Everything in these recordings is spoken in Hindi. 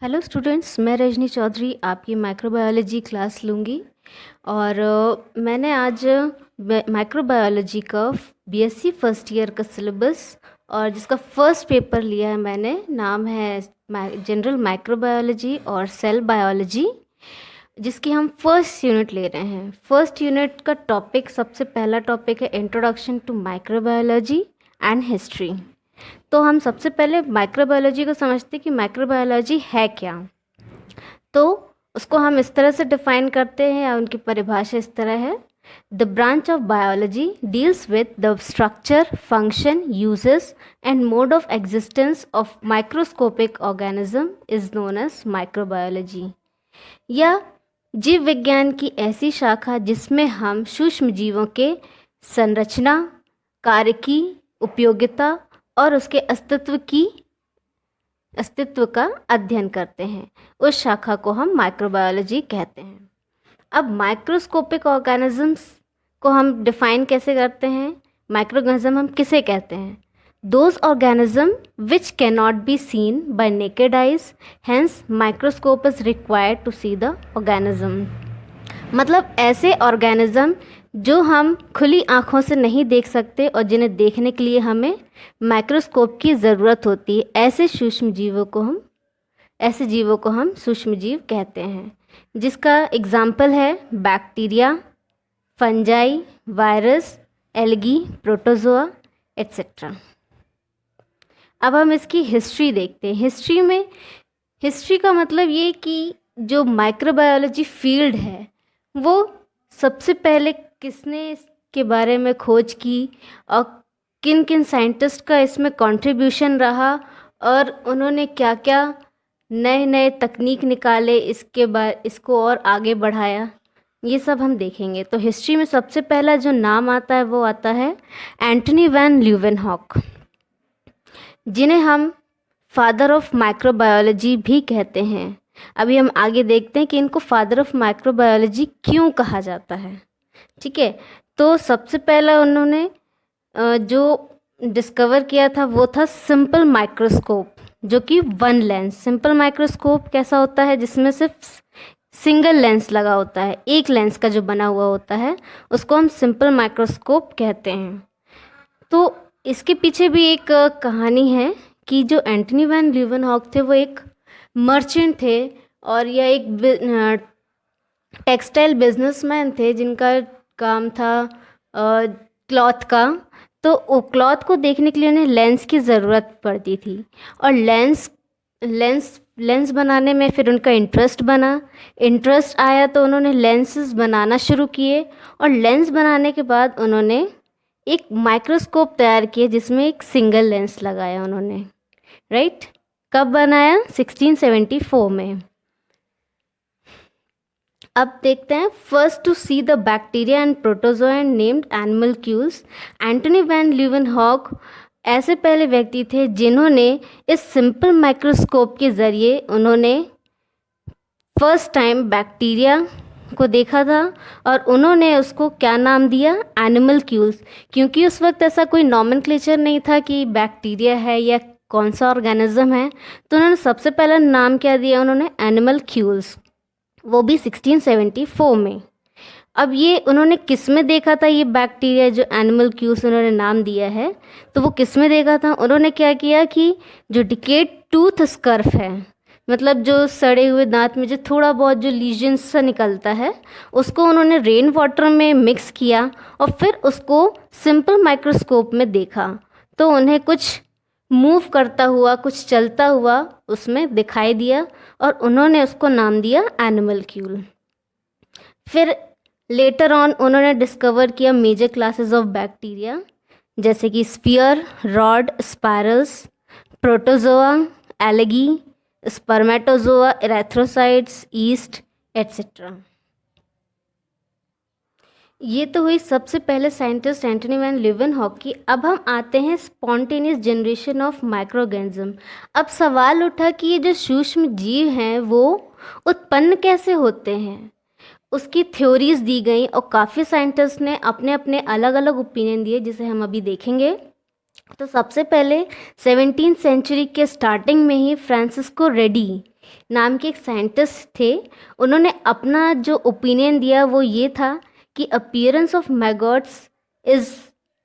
हेलो स्टूडेंट्स, मैं रजनी चौधरी आपकी माइक्रोबायोलॉजी क्लास लूँगी। और मैंने आज माइक्रोबायोलॉजी का बीएससी फर्स्ट ईयर का सिलेबस और जिसका फर्स्ट पेपर लिया है मैंने, नाम है जनरल माइक्रोबायोलॉजी और सेल बायोलॉजी, जिसकी हम फर्स्ट यूनिट ले रहे हैं। फर्स्ट यूनिट का टॉपिक, सबसे पहला टॉपिक है introduction to microbiology and history. तो हम सबसे पहले माइक्रोबायोलॉजी को समझते हैं कि माइक्रोबायोलॉजी है क्या। तो उसको हम इस तरह से डिफाइन करते हैं, या उनकी परिभाषा इस तरह है: the branch of biology deals with the structure, function, uses and mode of existence of microscopic organism is known as microbiology. या जीव विज्ञान की ऐसी शाखा जिसमें हम सूक्ष्म जीवों के संरचना, कार्य की, उपयोगिता और उसके अस्तित्व का अध्ययन करते हैं, उस शाखा को हम माइक्रोबायोलॉजी कहते हैं। अब माइक्रोस्कोपिक ऑर्गेनिजम्स को हम डिफाइन कैसे करते हैं? माइक्रोऑर्गेनिज्म हम किसे कहते हैं? Those organism which can not be seen by naked eyes, hence microscope is required to see the organism. मतलब ऐसे ऑर्गेनिज्म जो हम खुली आँखों से नहीं देख सकते और जिन्हें देखने के लिए हमें माइक्रोस्कोप की ज़रूरत होती है, ऐसे जीवों को हम सूक्ष्म जीव कहते हैं। जिसका एग्जाम्पल है bacteria, fungi, virus, algae, protozoa etcetera. अब हम इसकी हिस्ट्री देखते हैं। हिस्ट्री का मतलब ये कि जो माइक्रोबायोलॉजी फील्ड है वो सबसे पहले किसने इसके बारे में खोज की और किन किन साइंटिस्ट का इसमें कंट्रीब्यूशन रहा और उन्होंने क्या क्या नए नए तकनीक निकाले, इसको और आगे बढ़ाया, ये सब हम देखेंगे। तो हिस्ट्री में सबसे पहला जो नाम आता है वो आता है एंटनी वैन ल्यूवेनहॉक, जिन्हें हम फादर ऑफ माइक्रोबायोलॉजी भी कहते हैं। अभी हम आगे देखते हैं कि इनको फादर ऑफ माइक्रोबायोलॉजी क्यों कहा जाता है। ठीक है, तो सबसे पहला उन्होंने जो डिस्कवर किया था वो था सिंपल माइक्रोस्कोप, जो कि वन लेंस। सिंपल माइक्रोस्कोप कैसा होता है? जिसमें सिर्फ सिंगल लेंस लगा होता है, एक लेंस का जो बना हुआ होता है उसको हम सिंपल माइक्रोस्कोप कहते हैं। तो इसके पीछे भी एक कहानी है कि जो एंटनी वैन ल्यूवेनहॉक थे वो एक मर्चेंट थे और यह एक टेक्सटाइल बिजनेसमैन थे जिनका काम था क्लॉथ का। तो वो क्लॉथ को देखने के लिए उन्हें लेंस की ज़रूरत पड़ती थी और लेंस बनाने में फिर उनका इंटरेस्ट आया तो उन्होंने लेंसेज बनाना शुरू किए। और लेंस बनाने के बाद उन्होंने एक माइक्रोस्कोप तैयार किया जिसमें एक सिंगल लेंस लगाया उन्होंने। राइट, कब बनाया? 1674 में। अब देखते हैं, first to see the bacteria and protozoa and named animalcules. Antony van Leeuwenhoek ऐसे पहले व्यक्ति थे जिन्होंने इस सिंपल माइक्रोस्कोप के ज़रिए उन्होंने फर्स्ट टाइम बैक्टीरिया को देखा था और उन्होंने उसको क्या नाम दिया? एनिमल्क्यूल्स। क्योंकि उस वक्त ऐसा कोई नॉमेनक्लेचर नहीं था कि बैक्टीरिया है या कौन सा ऑर्गेनिज्म है, तो उन्होंने सबसे पहला नाम क्या दिया? उन्होंने एनिमल्क्यूल्स, वो भी 1674 में। अब ये उन्होंने किस में देखा था? ये बैक्टीरिया जो एनिमल्क्यूल्स उन्होंने नाम दिया है, तो वो किस में देखा था? उन्होंने क्या किया कि जो डिकेड टूथ स्कर्फ है, मतलब जो सड़े हुए दांत में जो थोड़ा बहुत जो लीजन्स सा निकलता है, उसको उन्होंने रेन वाटर में मिक्स किया और फिर उसको सिंपल माइक्रोस्कोप में देखा। तो उन्हें कुछ मूव करता हुआ, कुछ चलता हुआ उसमें दिखाई दिया और उन्होंने उसको नाम दिया एनिमल्क्यूल। फिर लेटर ऑन उन्होंने डिस्कवर किया मेजर क्लासेस ऑफ बैक्टीरिया, जैसे कि sphere, rod, spirals, protozoa, algae, spermatozoa, erythrocytes, east etcetera. ये तो हुई सबसे पहले साइंटिस्ट एंटनी वैन ल्यूवेनहॉक की। अब हम आते हैं स्पॉन्टेनियस जनरेशन ऑफ माइक्रोऑर्गेनिज्म। अब सवाल उठा कि ये जो सूक्ष्म जीव हैं वो उत्पन्न कैसे होते हैं। उसकी थ्योरीज दी गई और काफ़ी साइंटिस्ट ने अपने अपने अलग अलग ओपिनियन दिए, जिसे हम अभी देखेंगे। तो सबसे पहले 17th सेंचुरी के स्टार्टिंग में ही फ्रांसिस्को रेडी नाम के एक साइंटिस्ट थे। उन्होंने अपना जो ओपिनियन दिया वो ये था कि appearance of maggots is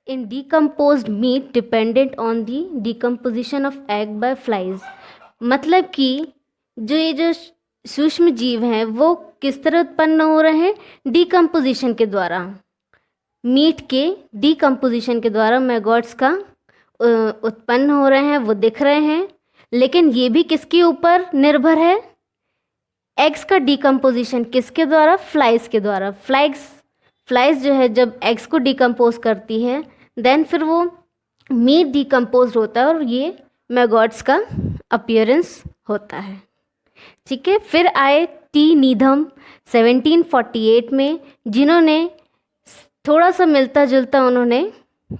in decomposed meat dependent on the decomposition of egg by flies. मतलब कि जो सूक्ष्म जीव हैं वो किस तरह उत्पन्न हो रहे हैं, डिकम्पोजिशन के द्वारा, मीट के डिकम्पोजिशन के द्वारा मैगॉट्स का उत्पन्न हो रहे हैं, वो दिख रहे हैं। लेकिन ये भी किसके ऊपर निर्भर है, एग्स का डिकम्पोजिशन किसके द्वारा, फ्लाइज के द्वारा। फ्लाइज जो है जब एग्स को डिकम्पोज करती है देन फिर वो मीट डिकम्पोज होता है और ये मैगॉट्स का अपीयरेंस होता है। ठीक है, फिर आए टी नीधम 1748 में, जिन्होंने थोड़ा सा मिलता जुलता उन्होंने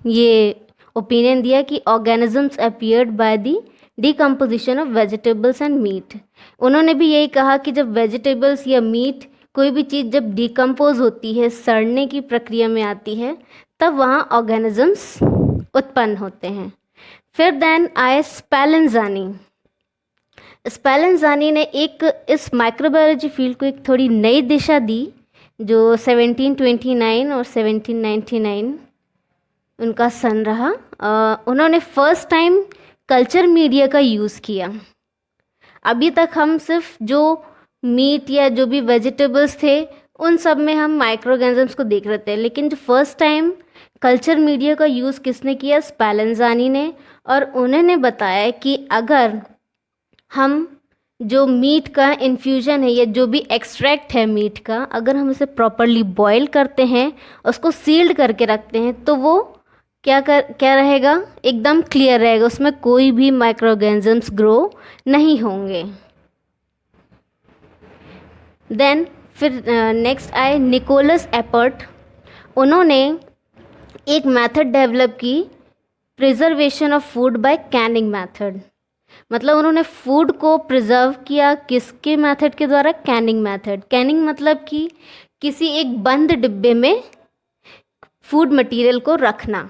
ये ओपिनियन दिया कि organisms appeared by the decomposition of vegetables and meat. उन्होंने भी यही कहा कि जब वेजिटेबल्स या मीट कोई भी चीज़ जब डिकम्पोज होती है, सड़ने की प्रक्रिया में आती है, तब वहाँ ऑर्गेनिजम्स उत्पन्न होते हैं। फिर देन आए स्पेलेंजानी। स्पेलेंजानी ने इस माइक्रोबायोलॉजी फील्ड को एक थोड़ी नई दिशा दी, जो 1729 और 1799 उनका सन रहा। उन्होंने फर्स्ट टाइम कल्चर मीडिया का यूज़ किया। अभी तक हम सिर्फ जो मीट या जो भी वेजिटेबल्स थे उन सब में हम माइक्रो ऑर्गेनिजम्स को देख रहे थे, लेकिन जो फर्स्ट टाइम कल्चर मीडिया का यूज़ किसने किया, स्पेलेंजानी ने। और उन्होंने बताया कि अगर हम जो मीट का इन्फ्यूजन है या जो भी एक्सट्रैक्ट है मीट का, अगर हम उसे प्रॉपरली बॉईल करते हैं, उसको सील्ड करके रखते हैं, तो वो क्या रहेगा, एकदम क्लियर रहेगा, उसमें कोई भी माइक्रो ऑर्गेनिजम्स ग्रो नहीं होंगे। देन फिर नेक्स्ट आए निकोलस एपर्ट। उन्होंने एक मेथड डेवलप की, preservation of food by canning method. मतलब उन्होंने फूड को प्रिजर्व किया किसके मेथड के द्वारा, कैनिंग मेथड। कैनिंग मतलब कि किसी एक बंद डिब्बे में फूड मटेरियल को रखना,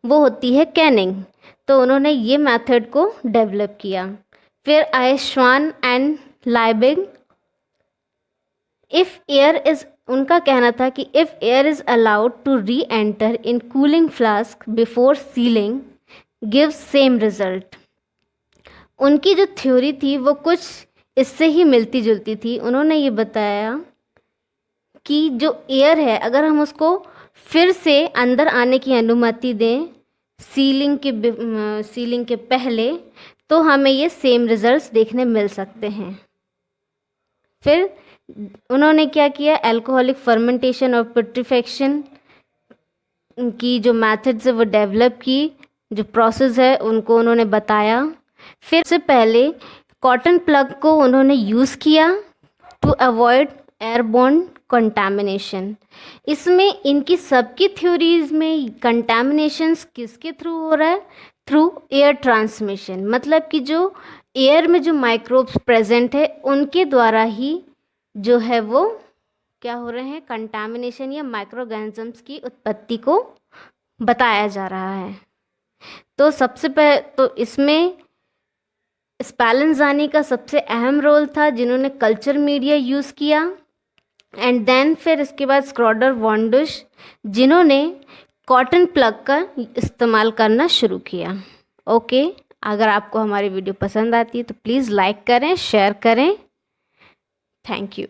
वो होती है कैनिंग। तो उन्होंने ये मेथड को डेवलप किया। फिर आए Schwann and Liebig. If air is, उनका कहना था कि if air is allowed to reenter in cooling flask before sealing gives same result. उनकी जो थ्योरी थी वो कुछ इससे ही मिलती जुलती थी। उन्होंने ये बताया कि जो एयर है, अगर हम उसको फिर से अंदर आने की अनुमति दें सीलिंग के पहले, तो हमें ये सेम रिजल्ट्स देखने मिल सकते हैं। फिर उन्होंने क्या किया, अल्कोहलिक फर्मेंटेशन और पेट्रीफेक्शन की जो मेथड्स है वो डेवलप की, जो प्रोसेस है उनको उन्होंने बताया। फिर से पहले कॉटन प्लग को उन्होंने यूज़ किया टू अवॉइड एयरबोर्न कंटामिनेशन। इसमें इनकी सबकी थ्योरीज में कंटामिनेशंस किसके थ्रू हो रहा है, थ्रू एयर ट्रांसमिशन। मतलब कि जो एयर में जो माइक्रोब्स प्रेजेंट है उनके द्वारा ही जो है वो क्या हो रहे हैं, कंटामिनेशन या माइक्रो ऑर्गेनिजम्स की उत्पत्ति को बताया जा रहा है। तो सबसे पहले तो इसमें स्पेलेंजानी का सबसे अहम रोल था, जिन्होंने कल्चर मीडिया यूज़ किया। एंड देन फिर इसके बाद स्क्रॉडर वॉन्डुश, जिन्होंने कॉटन प्लग का इस्तेमाल करना शुरू किया। ओके, अगर आपको हमारी वीडियो पसंद आती है तो प्लीज़ लाइक करें, शेयर करें। Thank you.